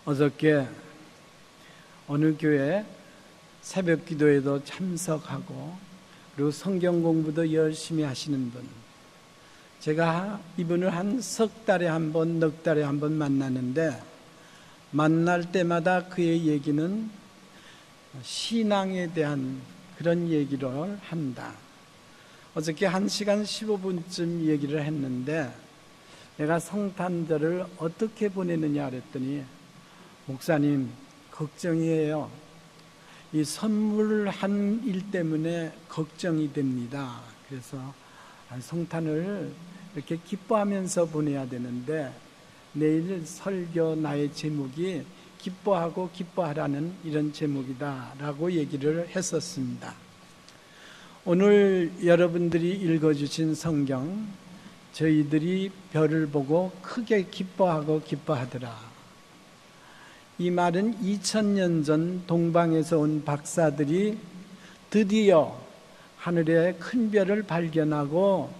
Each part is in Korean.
어저께 어느 교회 새벽 기도에도 참석하고 그리고 성경 공부도 열심히 하시는 분, 제가 이분을 한 석 달에 한 번, 넉 달에 한 번 만나는데 만날 때마다 그의 얘기는 신앙에 대한 그런 얘기를 한다. 어저께 1시간 15분쯤 얘기를 했는데 내가 성탄절을 어떻게 보내느냐 그랬더니 목사님 걱정이에요. 이 선물 한 일 때문에 걱정이 됩니다. 그래서 성탄을 이렇게 기뻐하면서 보내야 되는데 내일 설교 나의 제목이 기뻐하고 기뻐하라는 이런 제목이다 라고 얘기를 했었습니다. 오늘 여러분들이 읽어주신 성경, 저희들이 별을 보고 크게 기뻐하고 기뻐하더라. 이 말은 2000년 전 동방에서 온 박사들이 드디어 하늘에 큰 별을 발견하고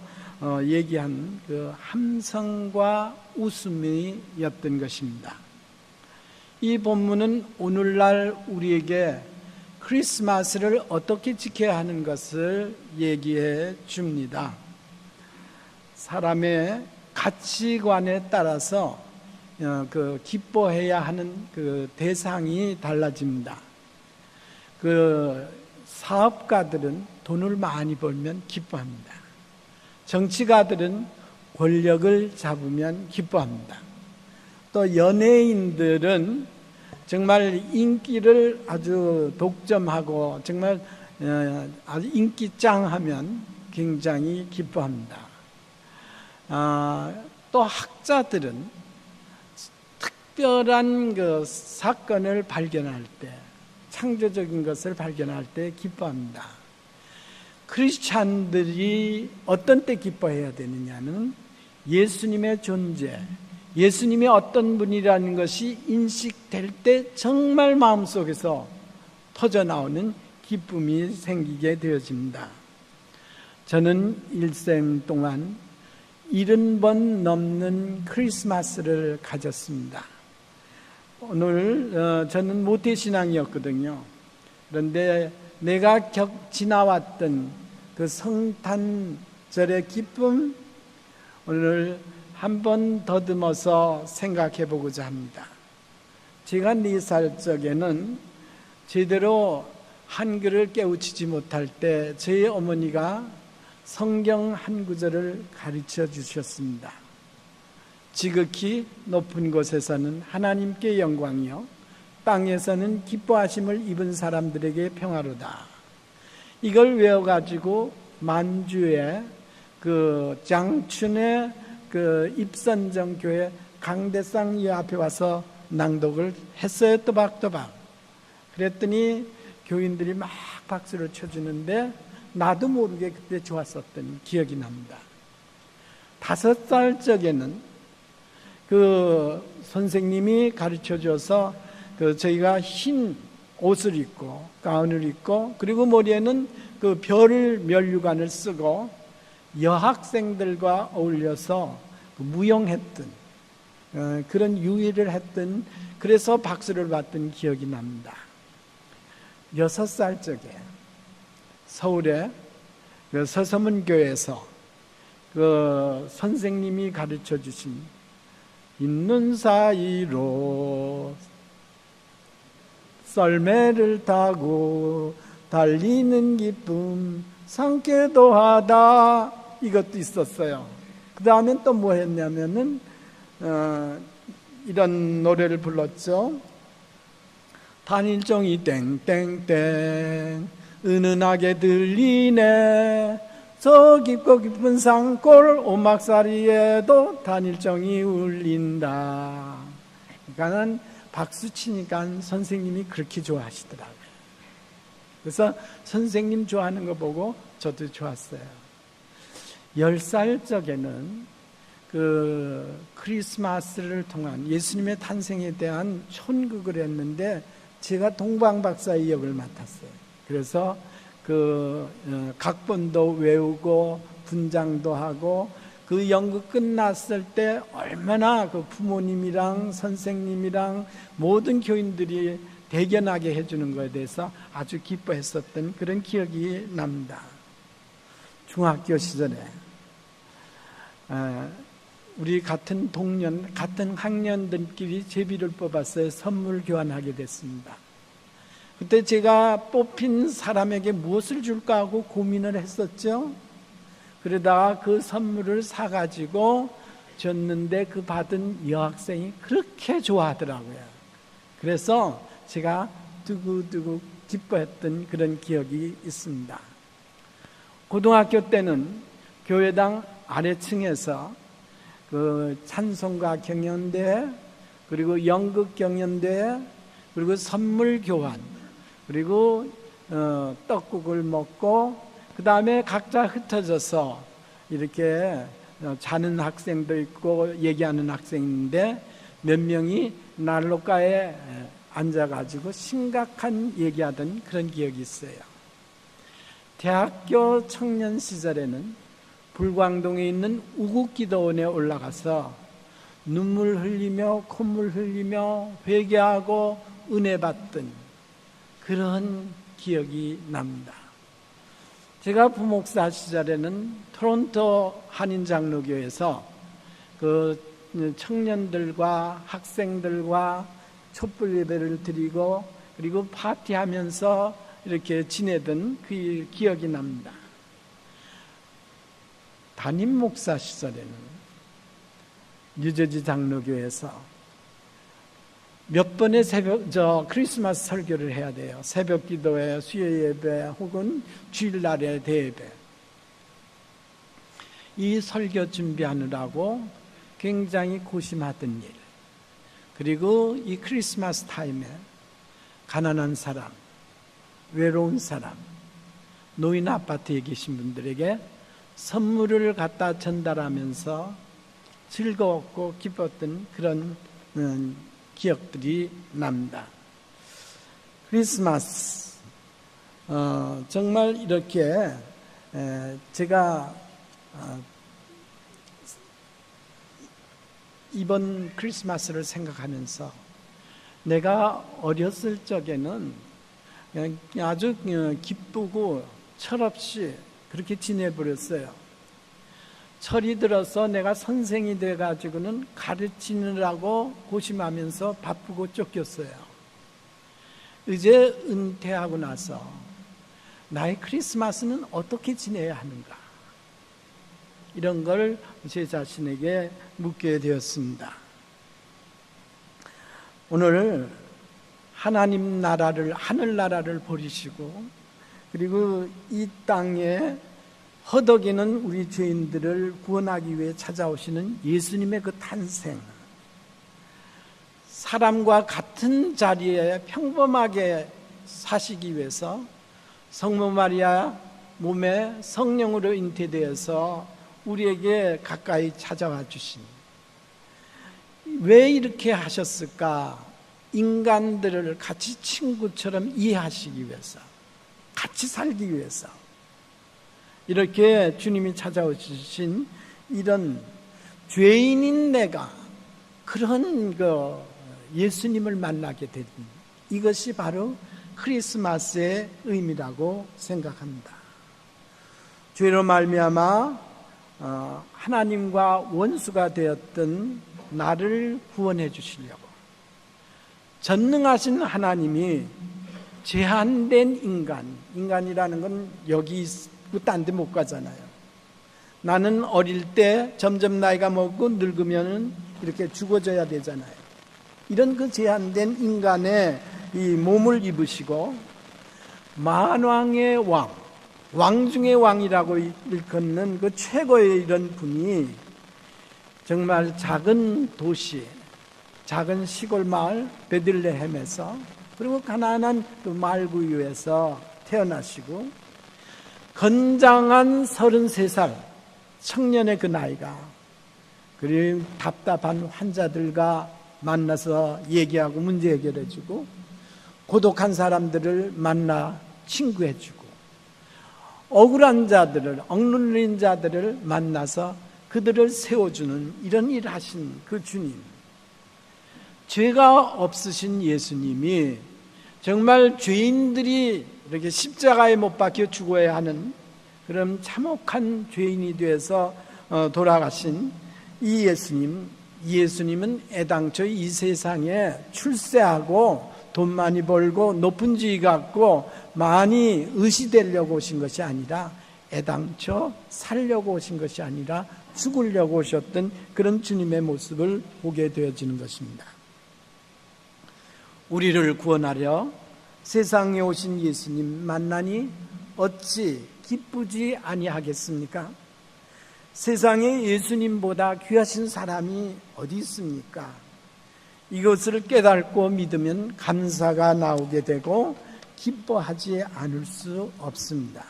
얘기한 그 함성과 웃음이었던 것입니다. 이 본문은 오늘날 우리에게 크리스마스를 어떻게 지켜야 하는 것을 얘기해 줍니다. 사람의 가치관에 따라서 그 기뻐해야 하는 그 대상이 달라집니다. 그 사업가들은 돈을 많이 벌면 기뻐합니다. 정치가들은 권력을 잡으면 기뻐합니다. 또 연예인들은 정말 인기를 아주 독점하고 정말 아주 인기짱하면 굉장히 기뻐합니다. 또 학자들은 특별한 그 사건을 발견할 때, 창조적인 것을 발견할 때 기뻐합니다. 크리스찬들이 어떤 때 기뻐해야 되느냐는 예수님의 존재, 예수님이 어떤 분이라는 것이 인식될 때 정말 마음속에서 터져나오는 기쁨이 생기게 되어집니다. 저는 일생 동안 70번 넘는 크리스마스를 가졌습니다. 오늘 저는 모태신앙이었거든요. 그런데 내가 지나왔던 그 성탄절의 기쁨, 오늘 한번 더듬어서 생각해 보고자 합니다. 제가 4살 적에는 제대로 한글을 깨우치지 못할 때 저희 어머니가 성경 한 구절을 가르쳐 주셨습니다. 지극히 높은 곳에서는 하나님께 영광이요 땅에서는 기뻐하심을 입은 사람들에게 평화로다. 이걸 외워가지고 만주의 그 장춘의 그 입선정 교회 강대상 이 앞에 와서 낭독을 했어요. 또박또박. 그랬더니 교인들이 막 박수를 쳐주는데 나도 모르게 그때 좋았었던 기억이 납니다. 5살 적에는 그 선생님이 가르쳐 줘서 그 저희가 흰 옷을 입고 가운을 입고 그리고 머리에는 그 별 면류관을 쓰고 여학생들과 어울려서 무용했던 그런 유희를 했던, 그래서 박수를 받던 기억이 납니다. 6살 적에 서울의 그 서서문교회에서 그 선생님이 가르쳐 주신 있는 사이로 썰매를 타고 달리는 기쁨 상쾌도 하다, 이것도 있었어요. 그 다음엔 또 뭐 했냐면은 이런 노래를 불렀죠. 단일종이 땡땡땡 은은하게 들리네, 저 깊고 깊은 산골 오막살이에도 단일종이 울린다. 그러니까는 박수 치니까 선생님이 그렇게 좋아하시더라고요. 그래서 선생님 좋아하는 거 보고 저도 좋았어요. 10살 적에는 그 크리스마스를 통한 예수님의 탄생에 대한 촌극을 했는데 제가 동방박사의 역을 맡았어요. 그래서 그 각본도 외우고 분장도 하고 그 연극 끝났을 때 얼마나 그 부모님이랑 선생님이랑 모든 교인들이 대견하게 해주는 것에 대해서 아주 기뻐했었던 그런 기억이 납니다. 중학교 시절에 우리 같은 동년, 같은 학년들끼리 제비를 뽑아서 선물 교환하게 됐습니다. 그때 제가 뽑힌 사람에게 무엇을 줄까 하고 고민을 했었죠. 그러다가 그 선물을 사가지고 줬는데 그 받은 여학생이 그렇게 좋아하더라고요. 그래서 제가 두고두고 기뻐했던 그런 기억이 있습니다. 고등학교 때는 교회당 아래층에서 그 찬송가 경연대회, 그리고 연극 경연대회, 그리고 선물 교환, 그리고 떡국을 먹고 그 다음에 각자 흩어져서 이렇게 자는 학생도 있고 얘기하는 학생인데 몇 명이 난로가에 앉아가지고 심각한 얘기하던 그런 기억이 있어요. 대학교 청년 시절에는 불광동에 있는 우국기도원에 올라가서 눈물 흘리며 콧물 흘리며 회개하고 은혜 받던 그런 기억이 납니다. 제가 부목사 시절에는 토론토 한인장로교에서 그 청년들과 학생들과 촛불 예배를 드리고 그리고 파티하면서 이렇게 지내던 그 기억이 납니다. 담임 목사 시절에는 뉴저지 장로교에서 몇 번의 크리스마스 설교를 해야 돼요. 새벽 기도회, 수요 예배 혹은 주일날의 대예배. 이 설교 준비하느라고 굉장히 고심하던 일. 그리고 이 크리스마스 타임에 가난한 사람, 외로운 사람, 노인 아파트에 계신 분들에게 선물을 갖다 전달하면서 즐거웠고 기뻤던 그런 기억들이 납니다. 크리스마스 정말 이렇게 제가 이번 크리스마스를 생각하면서 내가 어렸을 적에는 아주 기쁘고 철없이 그렇게 지내버렸어요. 철이 들어서 내가 선생이 돼가지고는 가르치느라고 고심하면서 바쁘고 쫓겼어요. 이제 은퇴하고 나서 나의 크리스마스는 어떻게 지내야 하는가? 이런 걸 제 자신에게 묻게 되었습니다. 오늘 하나님 나라를, 하늘나라를 버리시고 그리고 이 땅에 허덕이는 우리 죄인들을 구원하기 위해 찾아오시는 예수님의 그 탄생, 사람과 같은 자리에 평범하게 사시기 위해서 성모 마리아 몸에 성령으로 잉태되어서 우리에게 가까이 찾아와 주신, 왜 이렇게 하셨을까? 인간들을 같이 친구처럼 이해하시기 위해서, 같이 살기 위해서 이렇게 주님이 찾아오신 이런 죄인인 내가 그런 예수님을 만나게 된 이것이 바로 크리스마스의 의미라고 생각합니다. 죄로 말미암아 하나님과 원수가 되었던 나를 구원해 주시려고 전능하신 하나님이 제한된 인간이라는 건 여기 있고 딴 데 못 가잖아요. 나는 어릴 때 점점 나이가 먹고 늙으면 이렇게 죽어져야 되잖아요. 이런 그 제한된 인간의 이 몸을 입으시고 만왕의 왕 중의 왕이라고 일컫는 그 최고의 이런 분이 정말 작은 도시, 작은 시골 마을 베들레헴에서, 그리고 가난한 그 마을 구유에서 태어나시고 건장한 33살 청년의 그 나이가, 그리고 답답한 환자들과 만나서 얘기하고 문제 해결해주고, 고독한 사람들을 만나 친구해주고, 억울한 자들을, 억눌린 자들을 만나서 그 그들을 세워주는 이런 일을 하신 그 주님, 죄가 없으신 예수님이 정말 죄인들이 이렇게 십자가에 못 박혀 죽어야 하는 그런 참혹한 죄인이 되어서 돌아가신 이 예수님은 애당초 이 세상에 출세하고 돈 많이 벌고 높은 지위 갖고 많이 의시되려고 오신 것이 아니라, 애당초 살려고 오신 것이 아니라 죽으려고 오셨던 그런 주님의 모습을 보게 되어지는 것입니다. 우리를 구원하려 세상에 오신 예수님 만나니 어찌 기쁘지 아니하겠습니까? 세상에 예수님보다 귀하신 사람이 어디 있습니까? 이것을 깨닫고 믿으면 감사가 나오게 되고 기뻐하지 않을 수 없습니다.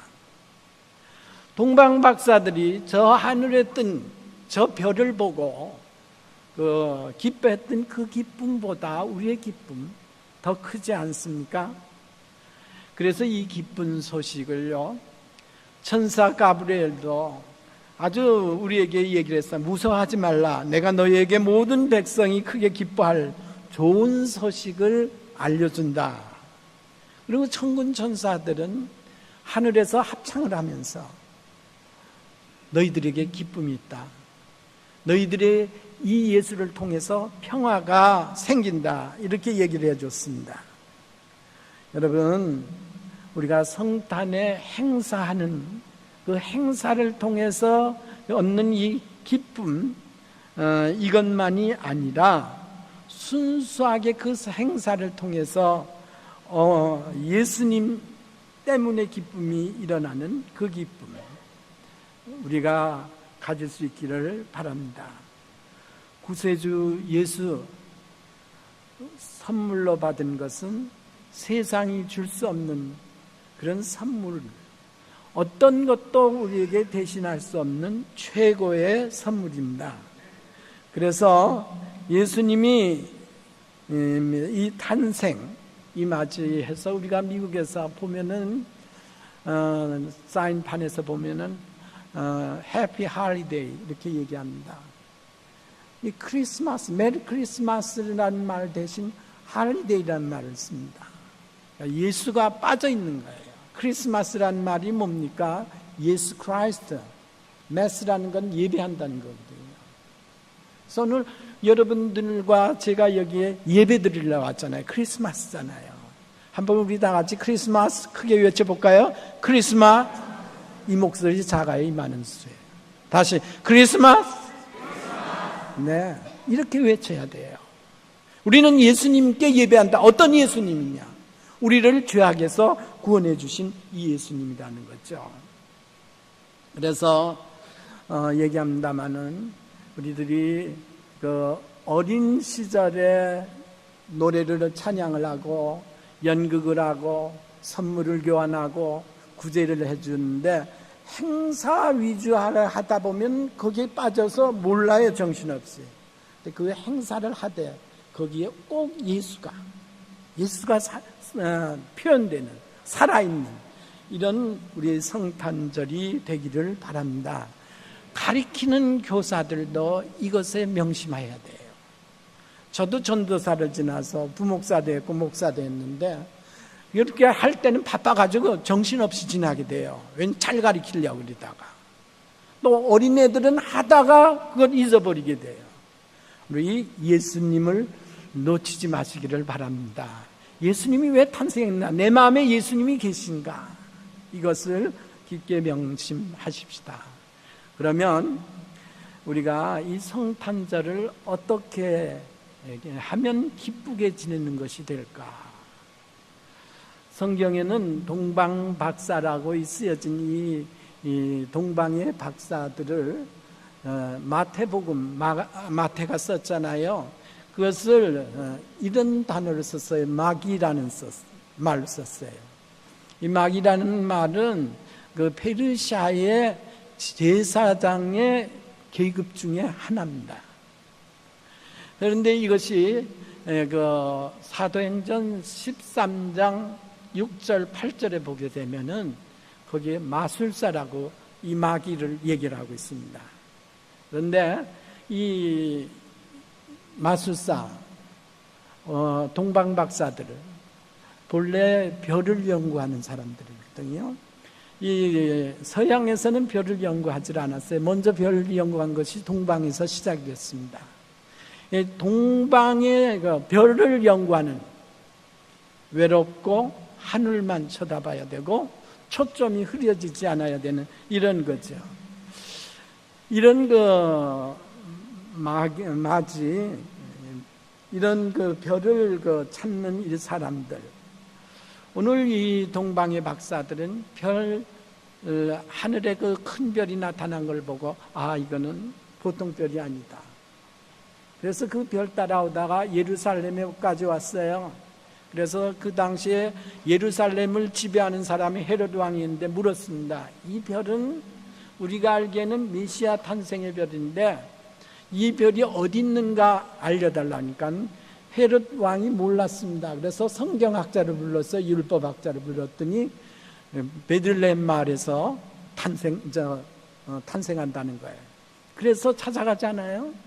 동방 박사들이 저 하늘에 뜬 저 별을 보고 기뻐했던 그 기쁨보다 우리의 기쁨 더 크지 않습니까? 그래서 이 기쁜 소식을요, 천사 가브리엘도 아주 우리에게 얘기를 했어요. 무서워하지 말라. 내가 너희에게 모든 백성이 크게 기뻐할 좋은 소식을 알려준다. 그리고 천군 천사들은 하늘에서 합창을 하면서 너희들에게 기쁨이 있다. 너희들의 이 예수를 통해서 평화가 생긴다. 이렇게 얘기를 해줬습니다. 여러분, 우리가 성탄에 행사하는 그 행사를 통해서 얻는 이 기쁨, 이것만이 아니라 순수하게 그 행사를 통해서 예수님 때문에 기쁨이 일어나는 그 기쁨, 우리가 가질 수 있기를 바랍니다. 구세주 예수 선물로 받은 것은 세상이 줄 수 없는 그런 선물, 어떤 것도 우리에게 대신할 수 없는 최고의 선물입니다. 그래서 예수님이 이 탄생, 이 맞이해서 우리가 미국에서 보면은 사인판에서 보면은 해피 할리데이 이렇게 얘기합니다. 이 크리스마스, 메리 크리스마스라는 말 대신 할리데이라는 말을 씁니다. 그러니까 예수가 빠져 있는 거예요. 크리스마스라는 말이 뭡니까? 예수 크라이스트, 메스라는 건 예배한다는 거거든요. 그래서 오늘 여러분들과 제가 여기에 예배 드리러 왔잖아요. 크리스마스잖아요. 한번 우리 다 같이 크리스마스 크게 외쳐볼까요? 크리스마스. 이 목소리 작아요. 이 많은 수예요. 다시 크리스마스. 네, 이렇게 외쳐야 돼요. 우리는 예수님께 예배한다. 어떤 예수님이냐? 우리를 죄악에서 구원해 주신 이 예수님이라는 거죠. 그래서 얘기합니다마는 우리들이 그 어린 시절에 노래를 찬양을 하고 연극을 하고 선물을 교환하고 구제를 해주는데, 행사 위주를 하다 보면 거기에 빠져서 몰라요. 정신없이. 근데 그 행사를 하되 거기에 꼭 예수가 표현되는, 살아있는 이런 우리의 성탄절이 되기를 바랍니다. 가리키는 교사들도 이것에 명심해야 돼요. 저도 전도사를 지나서 부목사도 했고 목사도 했는데, 이렇게 할 때는 바빠가지고 정신없이 지나게 돼요. 왠 잘 가리키려고 그러다가. 또 어린애들은 하다가 그걸 잊어버리게 돼요. 우리 예수님을 놓치지 마시기를 바랍니다. 예수님이 왜 탄생했나? 내 마음에 예수님이 계신가? 이것을 깊게 명심하십시다. 그러면 우리가 이 성탄절을 어떻게 하면 기쁘게 지내는 것이 될까? 성경에는 동방박사라고 쓰여진 이 동방의 박사들을 마태복음, 마태가 썼잖아요. 그것을 이런 단어를 썼어요. 마귀라는 말을 썼어요. 이 마귀라는 말은 그 페르시아의 제사장의 계급 중에 하나입니다. 그런데 이것이 그 사도행전 13장 6절 8절에 보게 되면은 거기에 마술사라고 이 마귀를 얘기를 하고 있습니다. 그런데 이 마술사, 동방박사들은 본래 별을 연구하는 사람들이거든요. 이 서양에서는 별을 연구하지 않았어요. 먼저 별을 연구한 것이 동방에서 시작이 됐습니다. 동방의 별을 연구하는, 외롭고 하늘만 쳐다봐야 되고 초점이 흐려지지 않아야 되는 이런 거죠. 이런 맞이 이런 별을 찾는 이 사람들, 오늘 이 동방의 박사들은 하늘에 큰 별이 나타난 걸 보고 이거는 보통 별이 아니다. 그래서 그 별 따라오다가 예루살렘에까지 왔어요. 그래서 그 당시에 예루살렘을 지배하는 사람이 헤롯 왕이었는데 물었습니다. 이 별은 우리가 알기에는 메시아 탄생의 별인데 이 별이 어디 있는가 알려달라니까 헤롯 왕이 몰랐습니다. 그래서 성경학자를 불러서 율법학자를 불렀더니 베들레헴 마을에서 탄생한다는 거예요. 그래서 찾아가잖아요.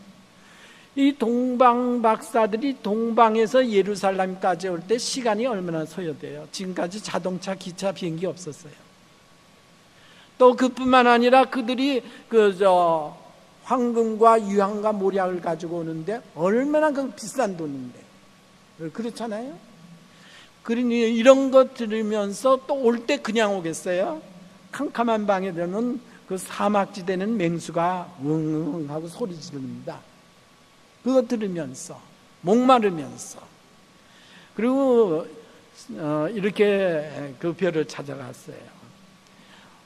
이 동방 박사들이 동방에서 예루살렘까지 올 때 시간이 얼마나 소요돼요. 지금까지 자동차, 기차, 비행기 없었어요. 또 그뿐만 아니라 그들이 황금과 유황과 모략을 가지고 오는데 얼마나 비싼 돈인데, 그렇잖아요. 그러니 이런 것 들으면서 또 올 때 그냥 오겠어요? 캄캄한 방에 되면 그 사막지대는 맹수가 웅웅 하고 소리 지릅니다. 그거 들으면서 목마르면서, 그리고 이렇게 그 별을 찾아갔어요.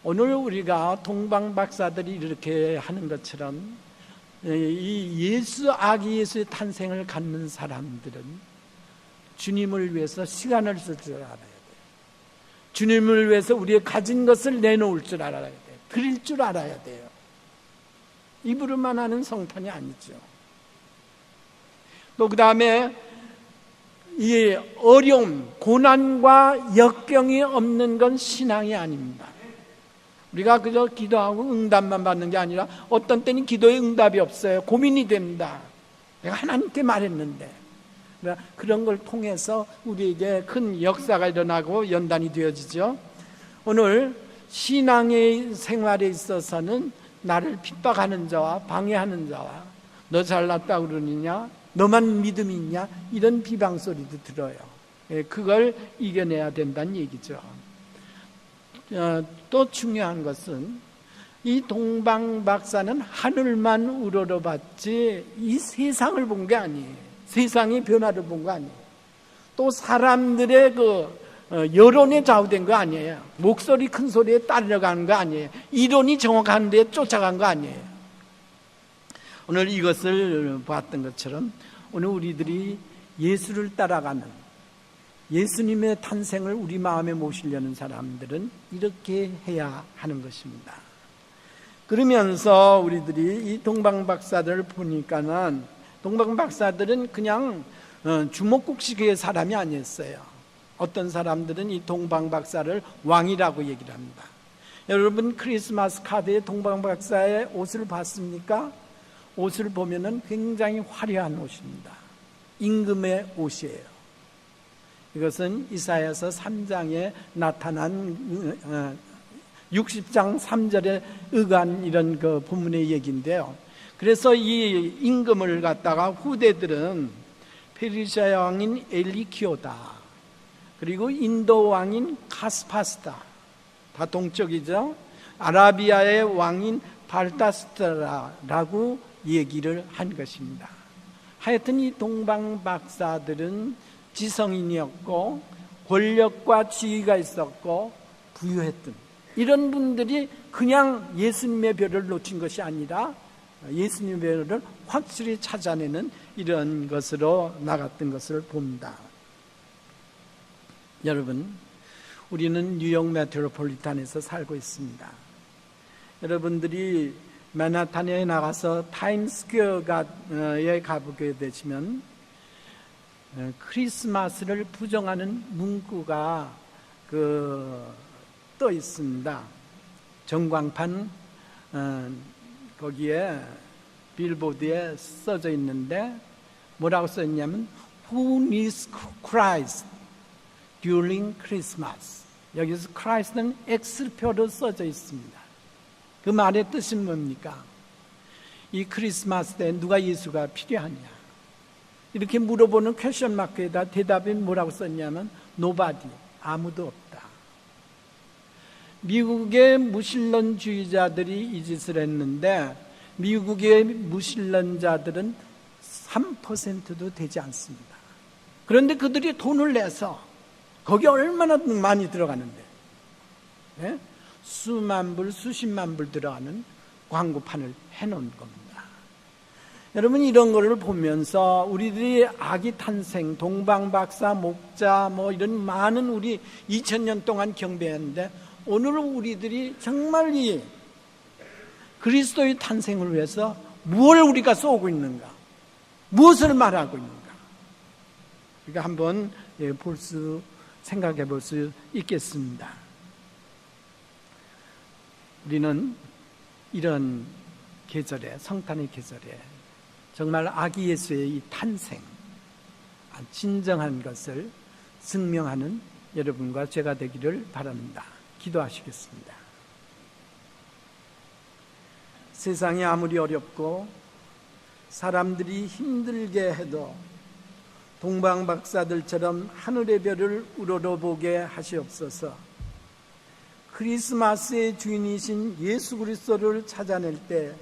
오늘 우리가 동방 박사들이 이렇게 하는 것처럼 이 아기 예수의 탄생을 갖는 사람들은 주님을 위해서 시간을 쓸 줄 알아야 돼요. 주님을 위해서 우리의 가진 것을 내놓을 줄 알아야 돼요. 드릴 줄 알아야 돼요. 입으로만 하는 성탄이 아니죠. 또 그 다음에 이 어려움, 고난과 역경이 없는 건 신앙이 아닙니다. 우리가 그저 기도하고 응답만 받는 게 아니라 어떤 때는 기도에 응답이 없어요. 고민이 됩니다. 내가 하나님께 말했는데. 그런 걸 통해서 우리에게 큰 역사가 일어나고 연단이 되어지죠. 오늘 신앙의 생활에 있어서는 나를 핍박하는 자와 방해하는 자와 너 잘났다고 그러느냐, 너만 믿음이 있냐, 이런 비방 소리도 들어요. 그걸 이겨내야 된다는 얘기죠. 또 중요한 것은 이 동방 박사는 하늘만 우러러봤지 이 세상을 본 게 아니에요. 세상의 변화를 본 거 아니에요. 또 사람들의 여론에 좌우된 거 아니에요. 목소리 큰 소리에 따라가는 거 아니에요. 이론이 정확한 데 쫓아간 거 아니에요. 오늘 이것을 봤던 것처럼 오늘 우리들이 예수를 따라가는, 예수님의 탄생을 우리 마음에 모시려는 사람들은 이렇게 해야 하는 것입니다. 그러면서 우리들이 이 동방 박사들을 보니까는 동방 박사들은 그냥 주먹국식의 사람이 아니었어요. 어떤 사람들은 이 동방 박사를 왕이라고 얘기를 합니다. 여러분 크리스마스 카드에 동방 박사의 옷을 봤습니까? 옷을 보면은 굉장히 화려한 옷입니다. 임금의 옷이에요. 이것은 이사야서 3장에 나타난 60장 3절에 의관 이런 본문의 얘기인데요. 그래서 이 임금을 갖다가 후대들은 페르시아 왕인 엘리키오다, 그리고 인도 왕인 카스파스다, 다 동쪽이죠. 아라비아의 왕인 발타스타라고 얘기를 한 것입니다. 하여튼 이 동방 박사들은 지성인이었고 권력과 지위가 있었고 부유했던 이런 분들이 그냥 예수님의 별을 놓친 것이 아니라 예수님의 별을 확실히 찾아내는 이런 것으로 나갔던 것을 봅니다. 여러분, 우리는 뉴욕 메트로폴리탄에서 살고 있습니다. 여러분들이 맨하탄에 나가서 타임스퀘어에 가보게 되시면 크리스마스를 부정하는 문구가 떠 있습니다. 전광판 거기에 빌보드에 써져 있는데 뭐라고 써있냐면 Who needs Christ during Christmas? 여기서 Christ는 X표로 써져 있습니다. 그 말의 뜻은 뭡니까? 이 크리스마스 때 누가 예수가 필요하냐? 이렇게 물어보는 퀘션 마크에다 대답이 뭐라고 썼냐면 Nobody, 아무도 없다. 미국의 무신론주의자들이 이 짓을 했는데 미국의 무신론자들은 3%도 되지 않습니다. 그런데 그들이 돈을 내서 거기 얼마나 많이 들어가는데 수만 불, 수십만 불 들어가는 광고판을 해놓은 겁니다. 여러분 이런 거를 보면서 우리들이 아기 탄생, 동방박사, 목자 이런 많은 우리 2000년 동안 경배했는데 오늘 우리들이 정말 이 그리스도의 탄생을 위해서 무엇을 우리가 쏘고 있는가? 무엇을 말하고 있는가? 우리가 한번 생각해 볼 수 있겠습니다. 우리는 이런 계절에, 성탄의 계절에 정말 아기 예수의 이 탄생, 진정한 것을 증명하는 여러분과 제가 되기를 바랍니다. 기도하시겠습니다. 세상이 아무리 어렵고 사람들이 힘들게 해도 동방박사들처럼 하늘의 별을 우러러보게 하시옵소서. 크리스마스의 주인이신 예수 그리스도를 찾아낼 때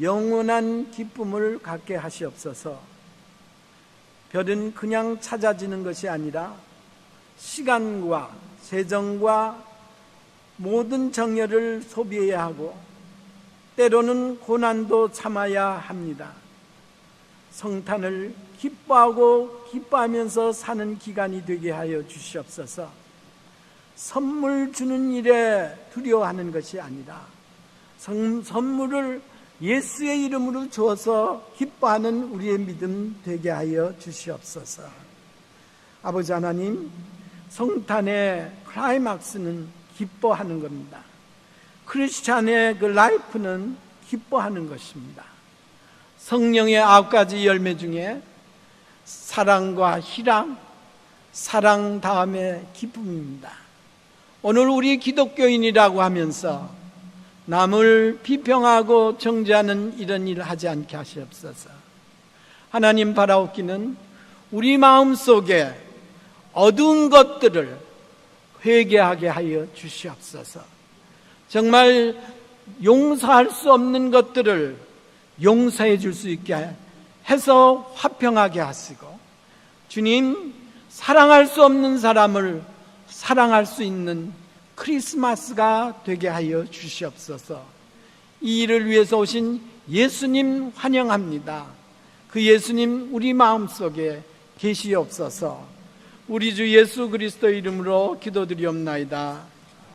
영원한 기쁨을 갖게 하시옵소서. 별은 그냥 찾아지는 것이 아니라 시간과 재정과 모든 정열을 소비해야 하고 때로는 고난도 참아야 합니다. 성탄을 기뻐하고 기뻐하면서 사는 기간이 되게 하여 주시옵소서. 선물 주는 일에 두려워하는 것이 아니라 선물을 예수의 이름으로 주어서 기뻐하는 우리의 믿음 되게 하여 주시옵소서. 아버지 하나님, 성탄의 클라이막스는 기뻐하는 겁니다. 크리스찬의 그 라이프는 기뻐하는 것입니다. 성령의 9가지 열매 중에 사랑과 희락, 사랑 다음에 기쁨입니다. 오늘 우리 기독교인이라고 하면서 남을 비평하고 정죄하는 이런 일을 하지 않게 하시옵소서. 하나님 바라옵기는 우리 마음속에 어두운 것들을 회개하게 하여 주시옵소서. 정말 용서할 수 없는 것들을 용서해 줄 수 있게 해서 화평하게 하시고, 주님, 사랑할 수 없는 사람을 사랑할 수 있는 크리스마스가 되게 하여 주시옵소서. 이 일을 위해서 오신 예수님 환영합니다. 그 예수님 우리 마음속에 계시옵소서. 우리 주 예수 그리스도 이름으로 기도드리옵나이다.